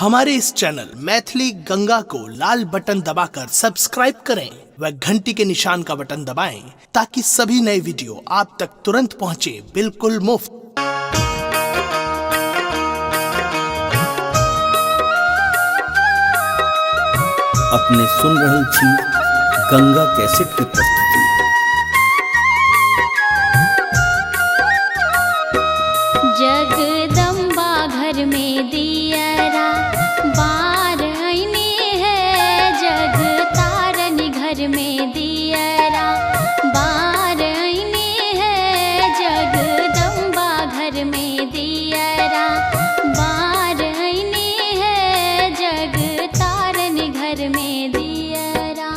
हमारे इस चैनल मैथिली गंगा को लाल बटन दबाकर सब्सक्राइब करें व घंटी के निशान का बटन दबाएं ताकि सभी नए वीडियो आप तक तुरंत पहुंचे बिल्कुल मुफ्त। अपने सुन रहल छी गंगा कैसेट की प्रस्तुति। जगदम्बा घर में दियरा बार आईने है, जग तारनी घर में दियरा बार आईने है, जगदम्बा घर में दियरा बार आईने है, जग तारनी घर में दियरा।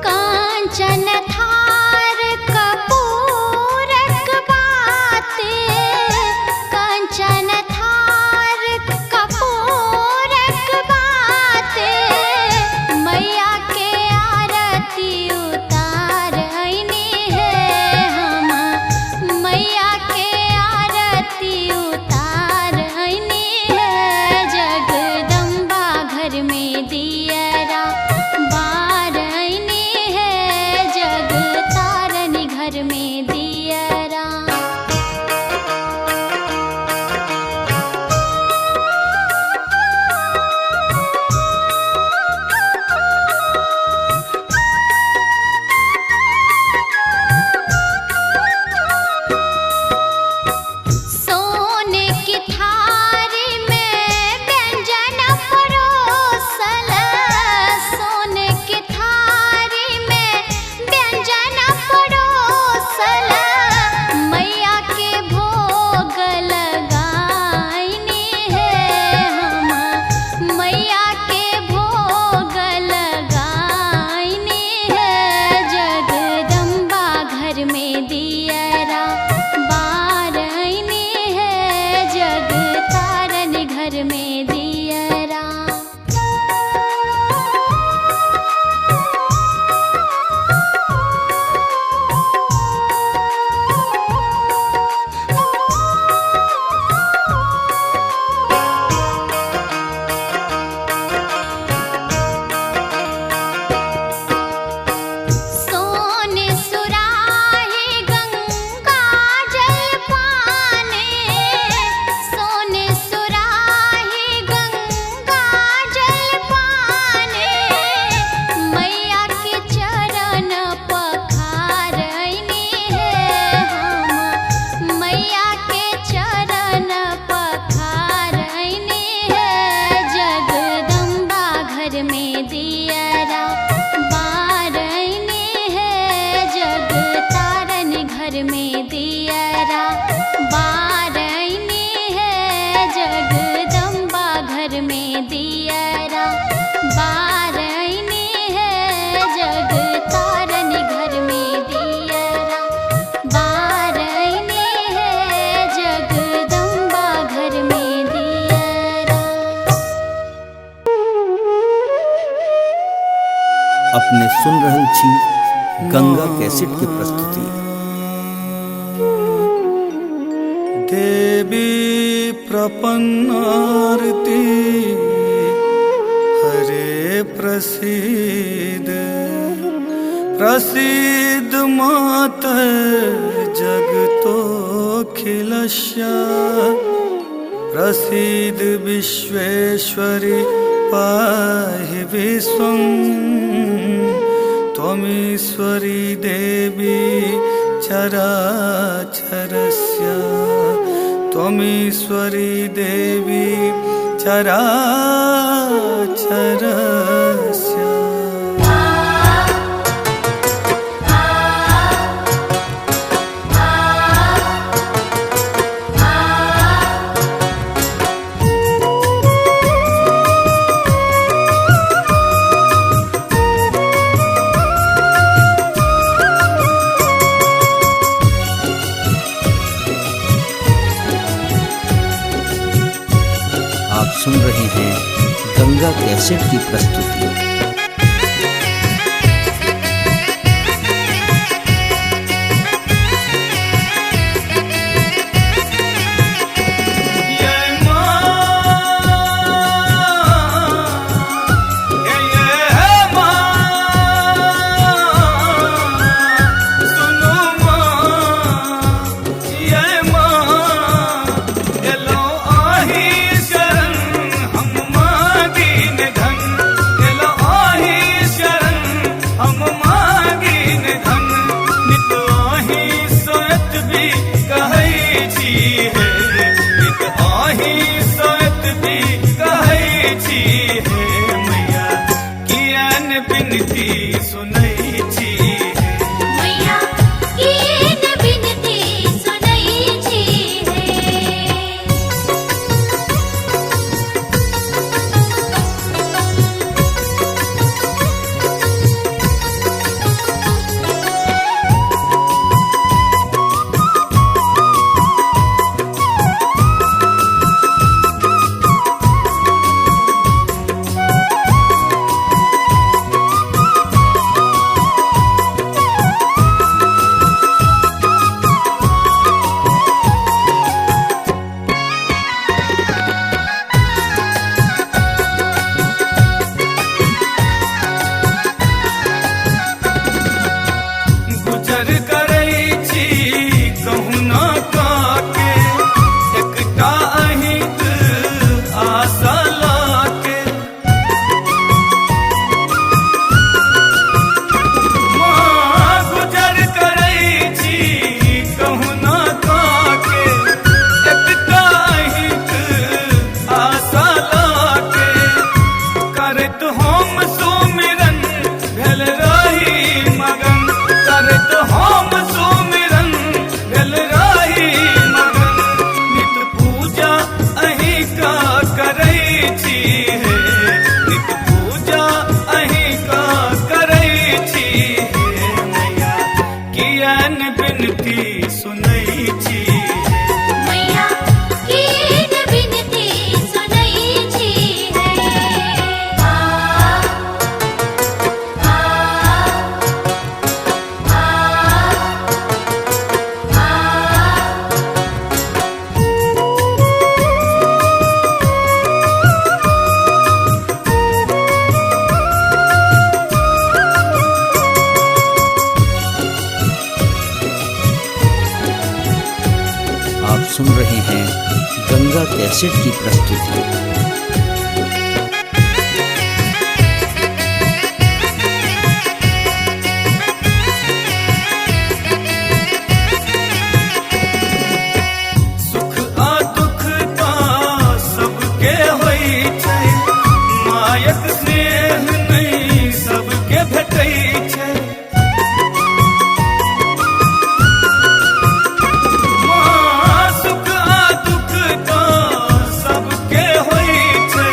कांचन थार कपूरक बाते, कांचन थार कपूरक बाते, मैया के आरती उतार आईने है हम, मैया के आरती उतार आईने है, जगदम्बा घर में दियरा बार आईने है, जग तारनी घर में दियरा। सोने की थारी में व्यंजन परोसल, सोने की थारी में व्यंजन परोसल, मैया के भोग लगाईने है हम, मैया के भोग लगाईने है, जगदम्बा घर में दियरा बार आईने है, जग तारनी घर में दियरा। सोने सुराही गंगा जल पाने, सोने सुराही गंगा जल पाने, मैया के चरण पखार आईने है हम, मैया के चरण पखार आईने है, जगदम्बा घर में दियरा बार आईने है, जग तारनी घर में दियरा बार आईने है, जगदम्बा घर में दियरा बार आईने है, जग तारनी घर में दियरा बार आईने है, जगदम्बा घर में दियरा। अपने सुन रहल छी गंगा कैसेट की प्रस्तुति। देवी प्रपन्नारती हरे प्रसीद, प्रसीद माता जगतोऽखिलस्य, प्रसीद विश्वेश्वरी पाहि विश्वं, त्वमीश्वरी देवी चराचरस्य, त्वमीश्वरी देवी चराचरस्य। आप सुन रहे हैं गंगा कैसेट की प्रस्तुति। सुन रहे हैं गंगा कैसेट की प्रस्तुति। सबके होई छै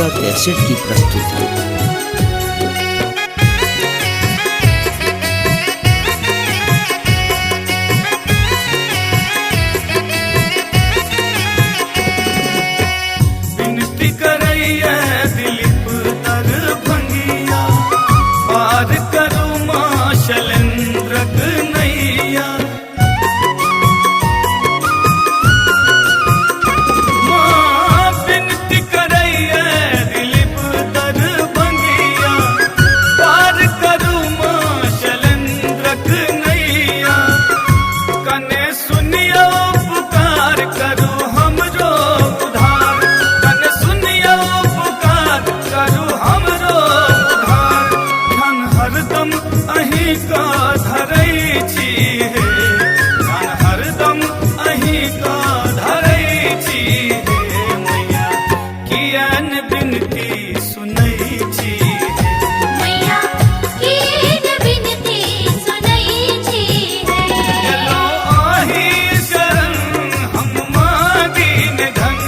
गंगा कैसेट की प्रस्तुति। विनती करैया दिलीप तर भंगिया, पार करू माँ शैलेंद्रक नैया। माँ विनती करैया दिलीप तर भंगिया, पार करू माँ शैलेंद्रक नैया। कने सुनियो पुकार करू हमरो उधार, कने सुनियो पुकार करू हमरो उधार। ध्यान हरदम अहीं का धरै छी हे, ध्यान हरदम अहीं का धरै छी हे मैया। कियान बिनती सुनै छी हे, मैया कीन बिनती सुनै छी है। एलो आही शरण हम मांगिन धन,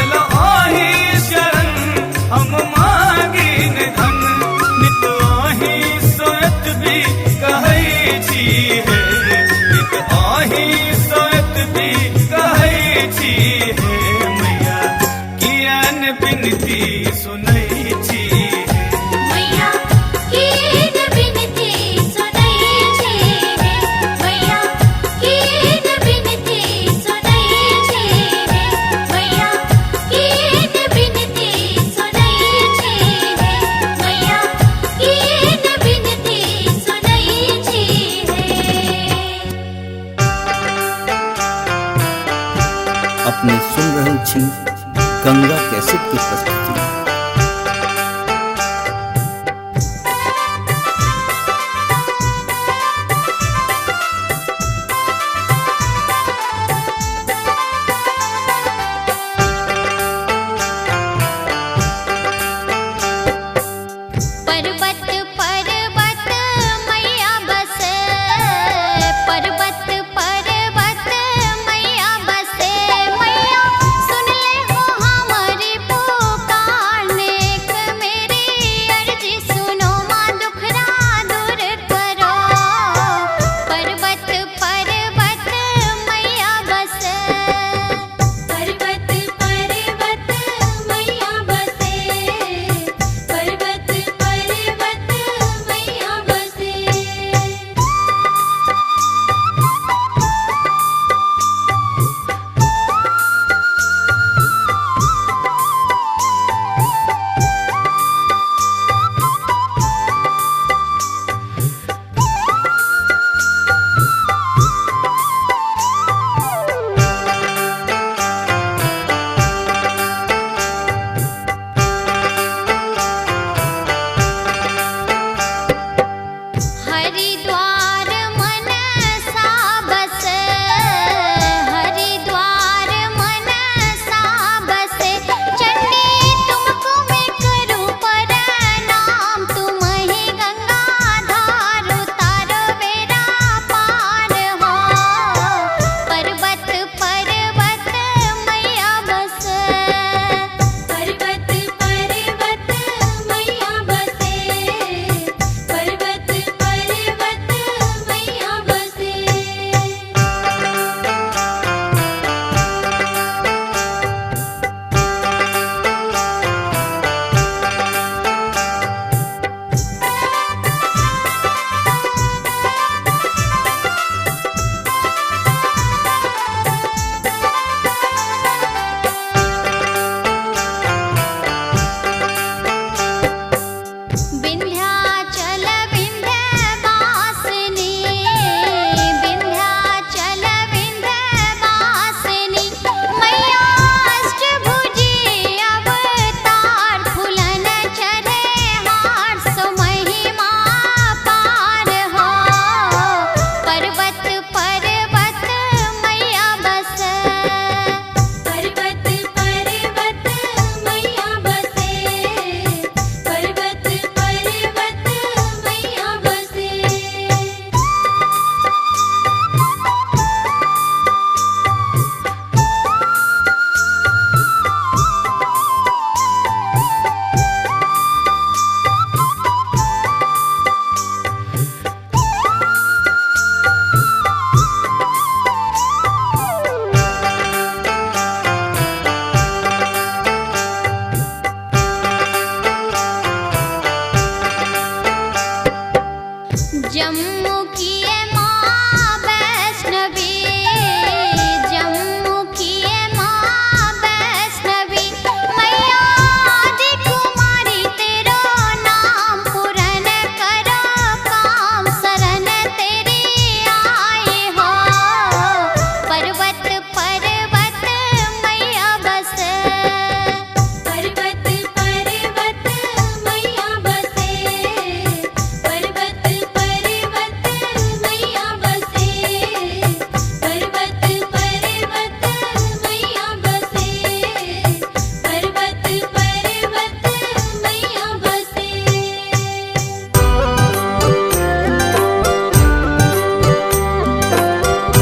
एलो आही शरण हम मांगिन धन। नित आही सोत भी कहै छी हे, नित आही सोत भी कहै छी हे मैया। कियान बिनती सुनै छी हे, मैया कीन बिनती सुनै छी है। मैया कीन बिनती सुनै छी है। मैया कीन बिनती सुनै छी है। मैया कीन बिनती सुनै छी है। अपने सुन रहल छी गंगा कैसेट की प्रस्तुति। पर्वत पर्वत मैया बसे, पर्वत पर्वत मैया बसे। मैया सुन ले जम्मू की ये माँ वैष्णवी, जम्मू की ये माँ वैष्णवी, मैया आदि कुमारी तेरा नाम पूरन करो काम शरण तेरी आई हो। पर्वत पर्वत मैया बसे, पर्वत पर्वत मैया बसे, पर्वत पर्वत मैया बसे, पर्वत पर्वत मैया बसे, पर्वत पर्वत मैया बसे।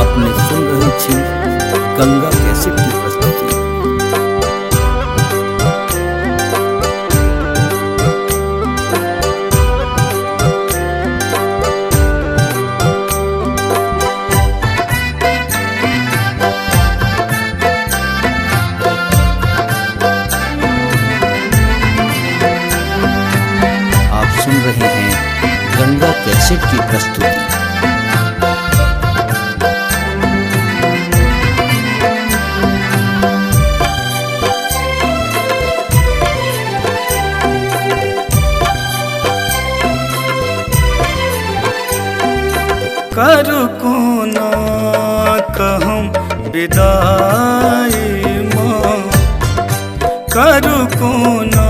अपने सुन रहल छी गंगा कैसेट की प्रस्तुति। आप सुन रहे हैं गंगा कैसेट की प्रस्तुति। करु कोना कहम विदाई माँ, करु कोना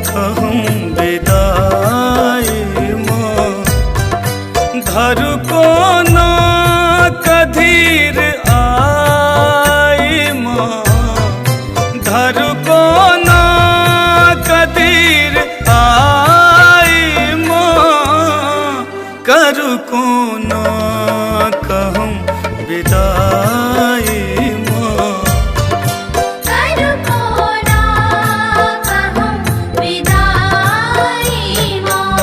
कहम विदाई माँ, धरु कोना कधीर आई माँ, धरु कोना कधीर आई माँ, करु कोना कहम विदाई माँ। करु कोना कहम विदाई माँ।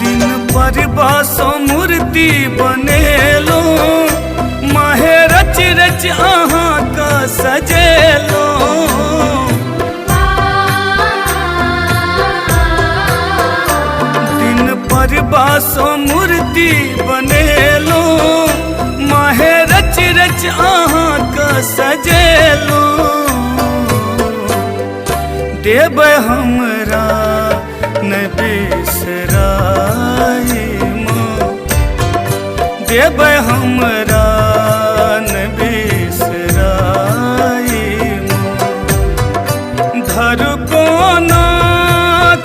दिन पर बासो मूर्ति बनेलो, माहे रच रच अहाँ का सजेलो। दिन पर बासो मूर्ति बनेलो, माहे रच रच अहाँ का सजेलो। देव हमरा न बिसराई माँ, देव हमरा न बिसराई माँ, धरु कोना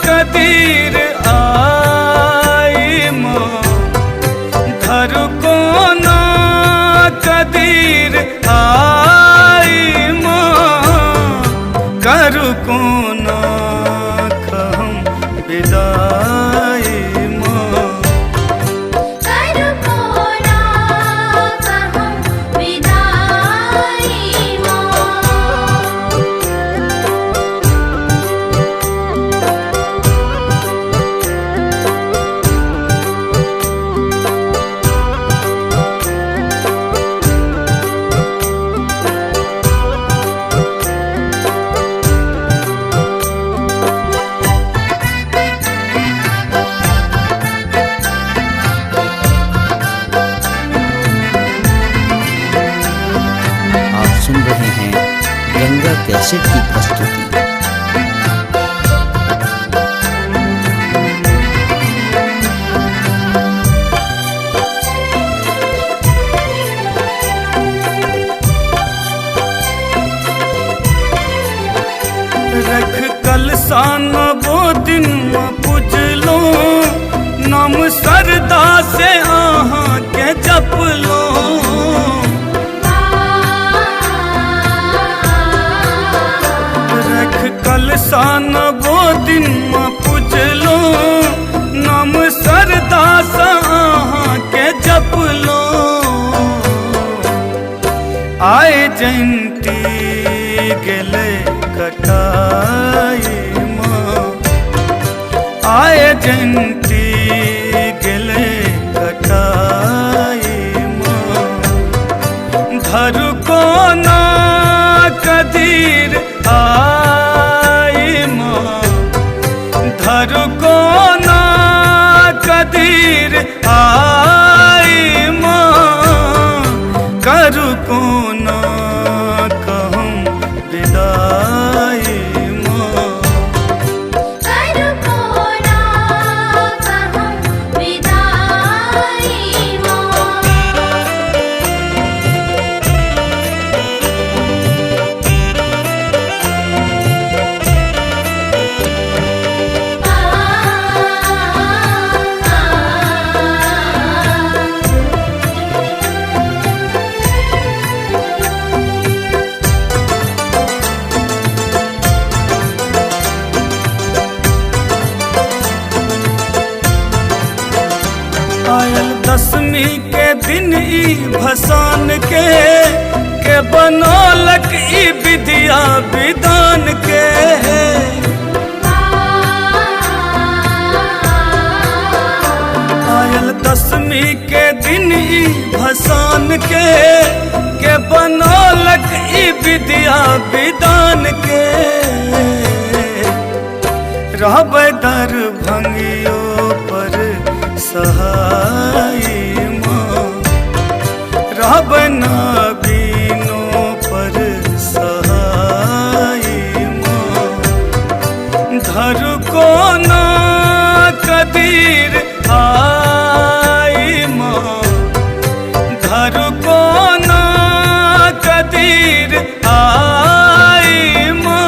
कदीर आई माँ, धरु कोना कदीर आई माँ, करु कोना कहम विदाई माँ। करु कोना कहम विदाई माँ। आप सुन रहे हैं गंगा कैसेट की प्रस्तुति। रख कलसान वो दिन पूजलो, नाम सरदा से अहाँ के जपलो। रख आए जयंती गेले कटाई माँ, आए जयंती गेले कटाई माँ। धरु को ना कदीर आई माँ, धरु को ना कदीर आई माँ। करु को ना कहूँ विदाई माँ, करु को ना कहूँ विदाई माँ। आयल दसवीं के दिन ई भसान के बनौलक ई विद्या विधान के। आयल दसवीं के दिन ई भसान के बनौलक ई विद्या विधान के। रहबै दरभंगियो पर सहाय माँ, रहबै नबीनो पर सहाय माँ। धरु को ना कदीर आई माँ, धरु को ना कदीर आई माँ।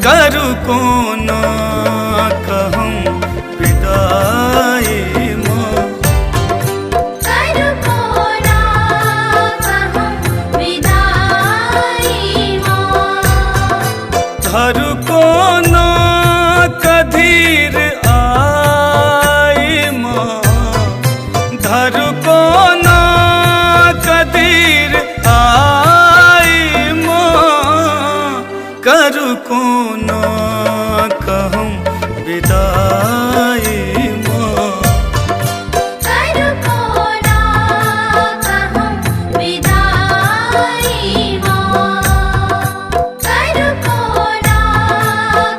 करु को ना कहूँ विदाई माँ, करु को ना कहूँ विदाई माँ। धरु को ना कदीर आई माँ, धरु को ना कदीर आई माँ। करु को ना कहूँ विदाई माँ, करु को ना कहूँ विदाई माँ। करु को ना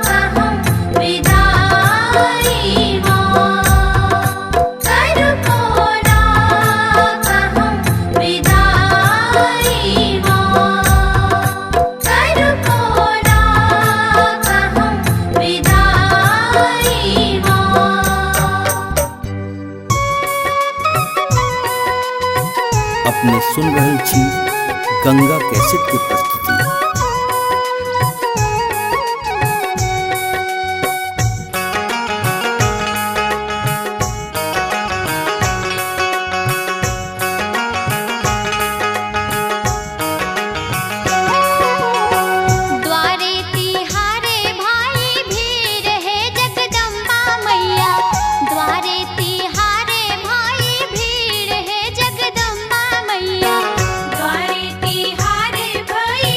कहूँ विदाई माँ। करु को ना कहूँ विदाई माँ। करु को ना कहूँ विदाई माँ। अपने सुन रहल छी गंगा कैसेट के प्रस्तुति। द्वारे तिहारे भाई भीड़ है जगदम्बा मैया। द्वारे तिहारे भाई भीड़ है जगदम्बा मैया। द्वारे तिहारे भाई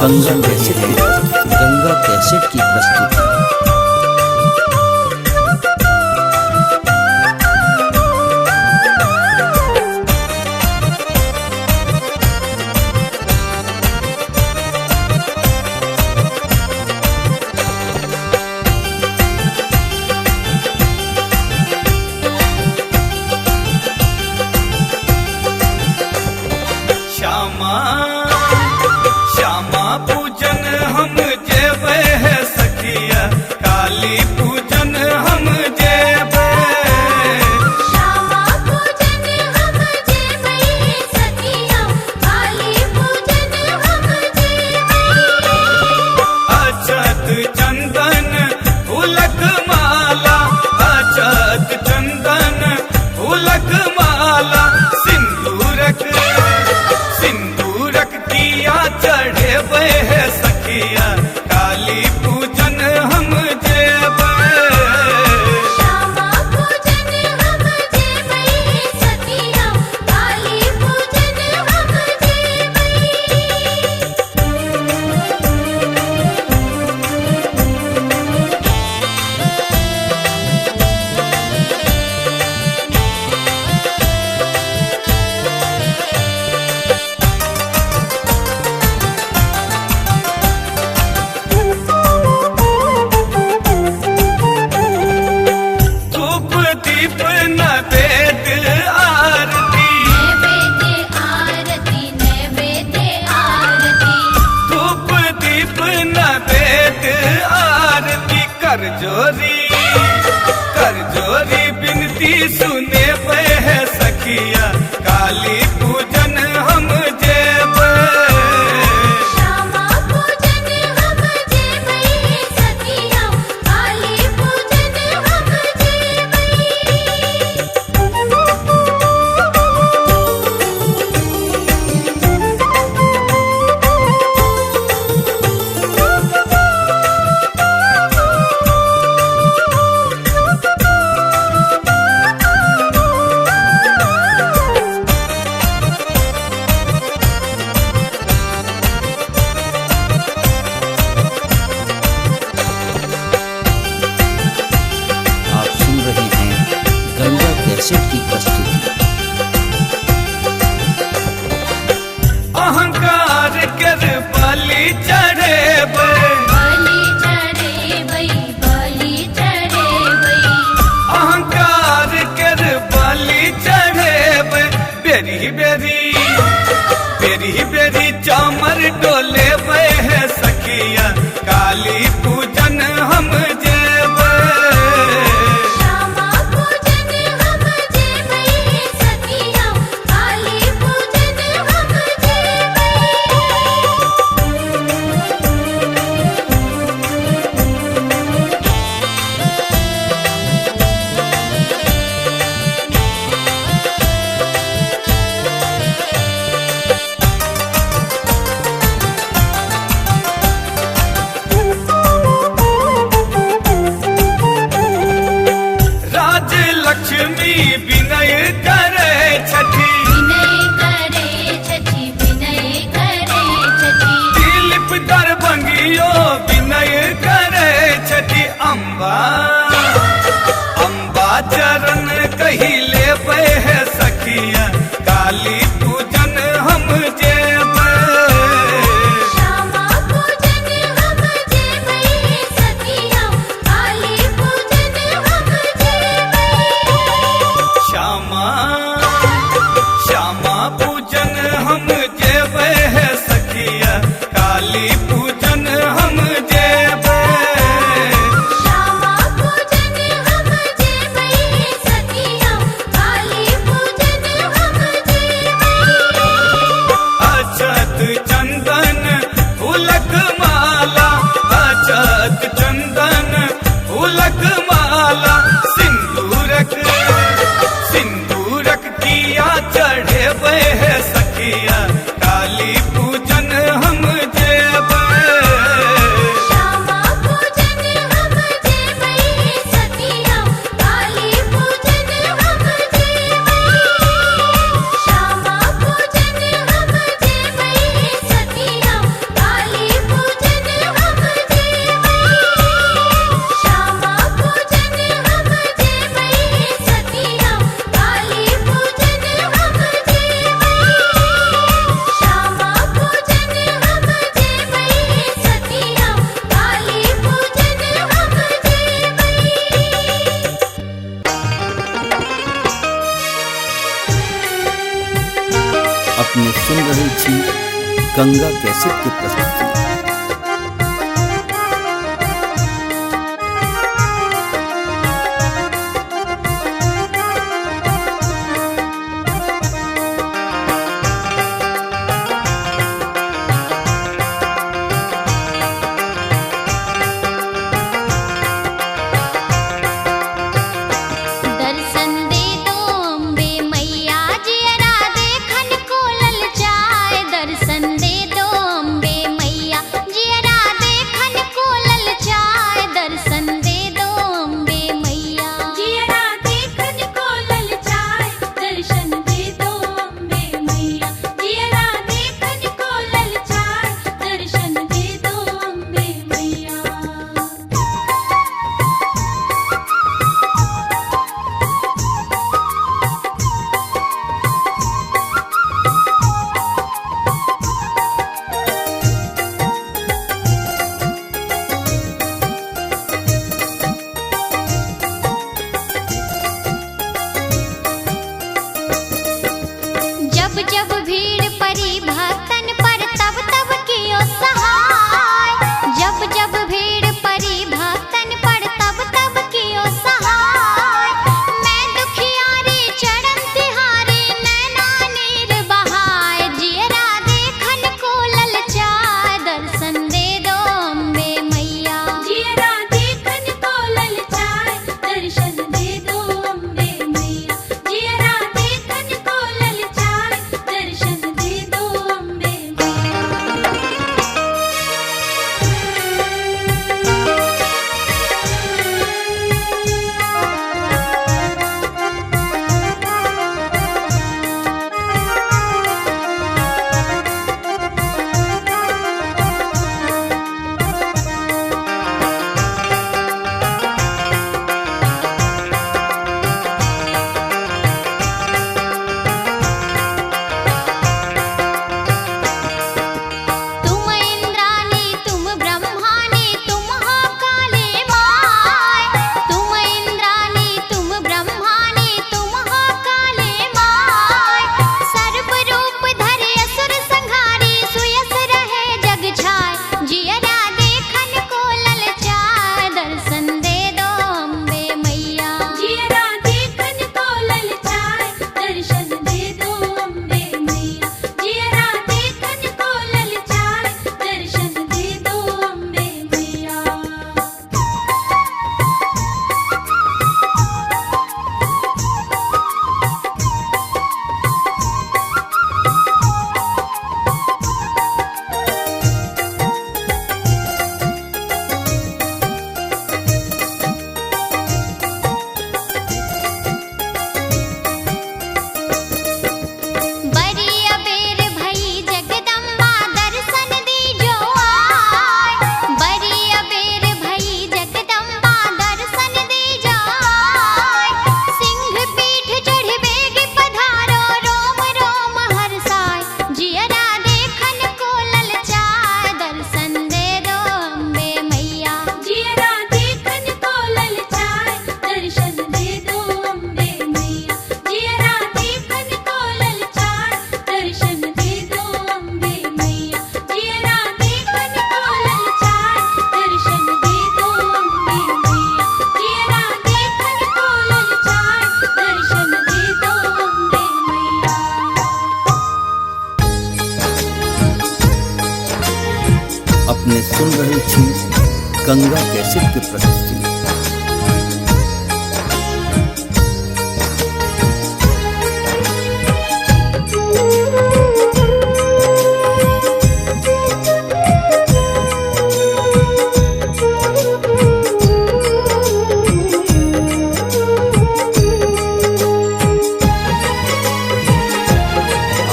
गंगा कैसेट गंगा कैसेट की प्रस्तुति। श्यामा श्यामा पूजन हम जेबे है सखिया, काली पूजन हम जेबे। श्यामा पूजन हम जेबै सखिया, काली पूजन हम जेबै। अक्षत चंदन फूलक माला, अक्षत चंदन फूलक माला, सिंदूरक सिंदूरक किया चढ़ेबे है सखिया, काली पूजन हम जेबै। श्यामा पूजन हम जेबै सखिया, काली पूजन हम धूप दीप नैवेद्य आरती, नैवेद्य आरती, नैवेद्य आरती। धूप दीप नैवेद्य आरती, कर जोरी बिनती सुने पे है सखिया, काली पूजन हम जेबै। श्यामा पूजन हम जेबै सखिया, काली पूजन हम आप सुन रहे हैं गंगा कैसेट की प्रस्तुति। अहंकार कर बलि चढ़ेबै, बलि चढ़ेबै, बलि चढ़ेबै। अहंकार कर बलि चढ़ेबै, बेरी बेरी बेरी बेरी चामर डोलेबै है सखिया, काली पूजन हम जेबै। श्यामा पूजन हम जेबै सखिया, काली पूजन हम राज लक्ष्मी विनय करे छठी, विनय करे छठी, विनय करे छठी। दिलीप दरभंगियो विनय करे छठी, अम्बा अम्बा चरण कही लेबै है सखिया, काली पूजन हम जेबै। श्यामा पूजन हम जेबै सखिया, काली पूजन हम श्यामा श्यामा पूजन हम जेबै है सखिया, काली पूजन हम जेबै। श्यामा पूजन हम जेबै सखिया, छी गंगा कैसेट की प्रस्तुति। दर्शन दे दो अम्बे मैया जियरा देखन को ललचाए। दर्शन दे दो अम्बे मैया जियरा देखन को ललचाए। दर्शन दे दो अम्बे मैया जियरा देखन को ललचाए। दर्शन दे दो अम्बे मैया जियरा देखन को ललचाए। दर्शन दे दो अम्बे मैया। जब जब भीड़ पड़ी भक्तन पर तब तब कियो सहाय। जब जब भीड़ पड़ी भक्तन पर तब तब कियो सहाय। मैं दुखियारी चरण तिहारी नैना नीर बहाय। जियरा देखन को ललचाए। दर्शन दे दो अम्बे मैया जियरा देखन को ललचाए। दर्शन दे दो अम्बे मैया जियरा देखन को ललचाए। दर्शन दे दो अम्बे मैया। तुम इंद्राणी तुम ब्रह्माणी तुम हो काली माय। तुम इंद्राणी तुम ब्रह्माणी तुम हो काली माय। सर्व रूप धरे असुर संहारी सुयस रहे जग छाय। जियरा देखन को ललचाए। दर्शन दे दो अम्बे मैया जियरा देखन को ललचाए। दर्शन दे दो अम्बे मैया जियरा देखन को ललचाए। दर्शन दे दो अम्बे मैया। बड़ी अबेर भई जगदम्बा दर्शन दीजो आय। बड़ी अबेर भई जगदम्बा दर्शन दीजो आय। सिंह पीठ चढ़ बेग पधारो रोम रोम हर्षाय। जियरा देखन को ललचाए। दर्शन दे दो अम्बे मैया जियरा देखन को ललचाए। दर्शन दे दो अम्बे मैया जियरा देखन को ललचाए। दर्शन दे दो अम्बे मैया जियरा देखन को ललचाए। दर्शन दे दो अम्बे मैया जियरा देखन को ललचाए। दर्शन दे दो अम्बे मैया। अपने सुन रहे छी गंगा कैसेट की प्रस्तुति।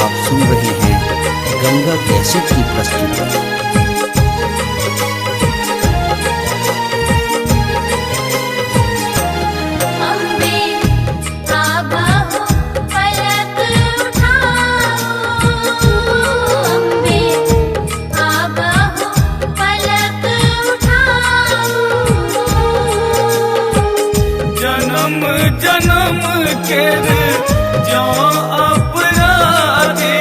आप सुन रहे हैं गंगा कैसेट की प्रस्तुति। अम्बे आबाहो पलक उठाओ। अम्बे आबाहो पलक उठाओ। जन्म जन्म के रे जो अपराधी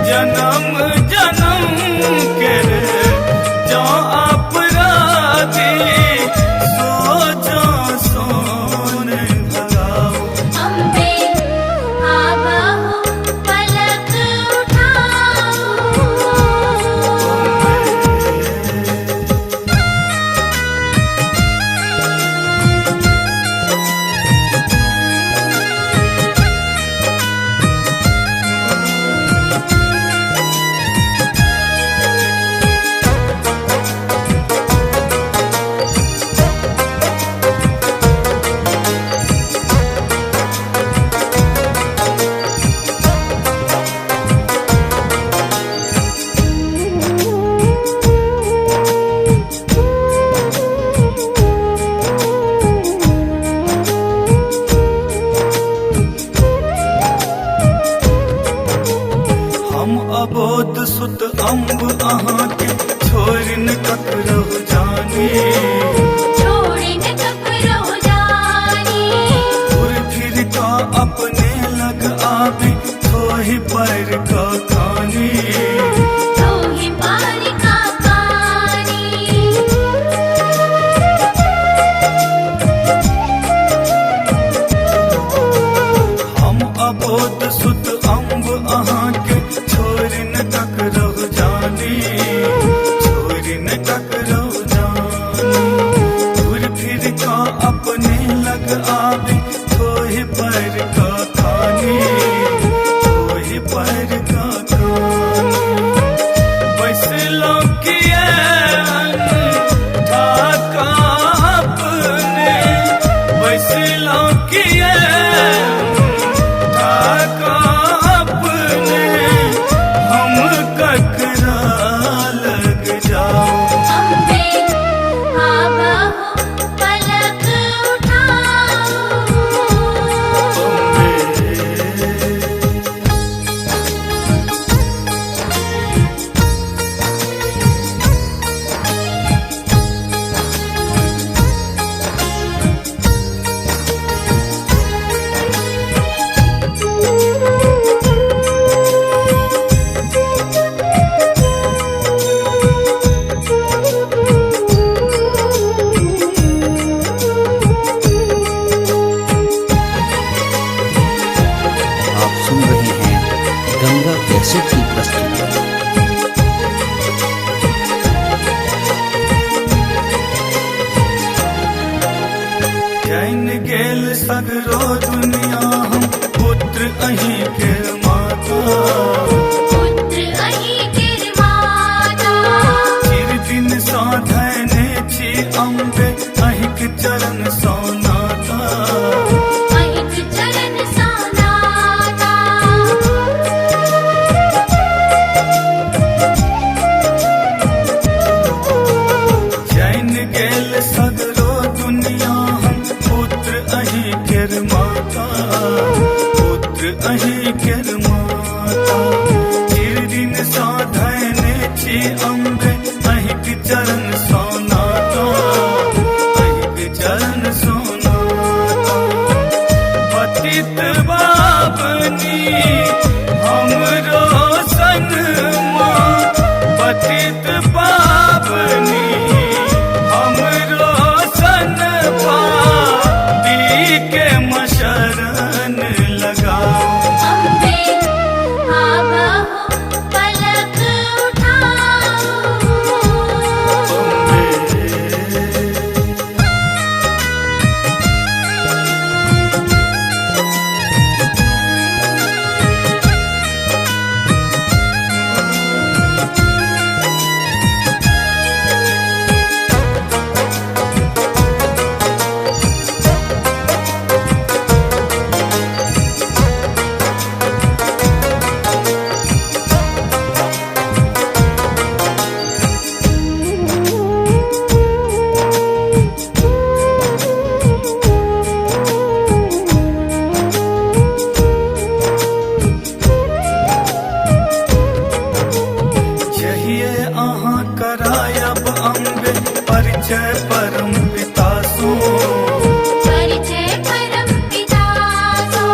जन्म पर का खानी तोहि पार का पानी। हम अबोध सुत अम्ब अहाँ के छोड़ न टकरहु जानी, छोड़ न टकरहु जानी। घूर फिर का अपने लग आवे तोहि पर का खानी, तोहि पर का खानी। बैसलो किए ठाका अपने, बैसलो किए ठाका अपने। हम ककरा लग जाओ अम्बे आबहु पलक उठाओ। आप सुन रहे हैं गंगा कैसेट की प्रस्तुति। जैन गेल सगरो दुनिया हम पुत्र अहीं के माता। पुत्र अहि गिरमाता। चिर दिन साधने छी अम्बे अहिक चरण सोनाता। अहिक चरण सोनाता। जैन गेल सगरो दुनिया हम पुत्र अहीं के माता, पुत्र अहीं के माता। चिर दिन साधने छी अम्बे अहिक चरण सोनाता, अहिक चरण सोनाता। पतित बाबनी हमरो सनमा, पतित पावनी हमरो सनमा। दी के मशरण लगाओ अम्बे आबहु पलक उठाओ। जहिए अहाँ करायब अम्बे परिचय परम पिता सो। परिचय परम पिता सो।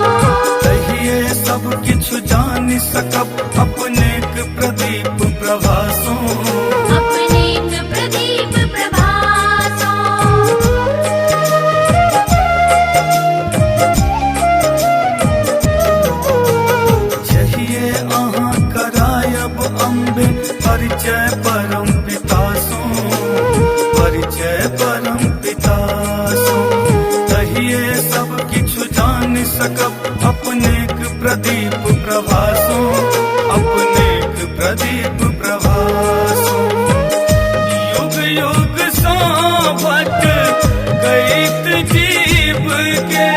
तहिए सब किछु जानि सकब अपनेक प्रदीप प्रभासो। अपनेक प्रदीप प्रभासो। जहिए अहाँ करायब अम्बे परिचय परम पिता सो, परिचय परम पिता सो। तहिए सब किछु जानि सकब अपनेक प्रदीप प्रभासो, अपनेक प्रदीप प्रभासो। युग युग सांभट कैत जीव के,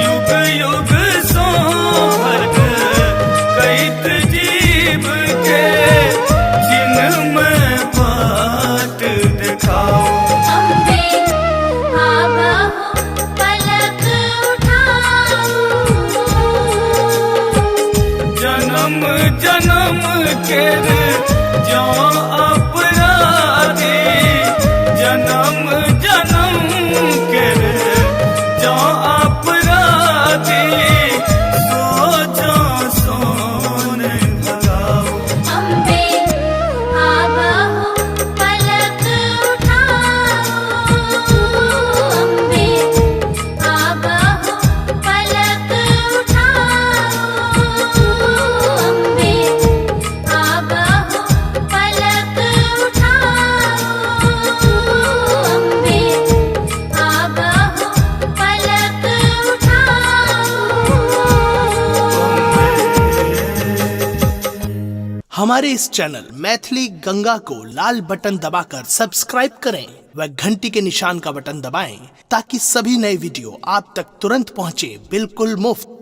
युग युग सांभट कैत जीव के। जिनमें बाट दिखाओ अम्बे आबहु पलक उठाओ। जन्म जन्म के जो अपराधी, जन्म जन्म के जो अपराधी। सो जो सो हमारे इस चैनल मैथिली गंगा को लाल बटन दबाकर सब्सक्राइब करें व घंटी के निशान का बटन दबाएं ताकि सभी नए वीडियो आप तक तुरंत पहुंचे बिल्कुल मुफ्त।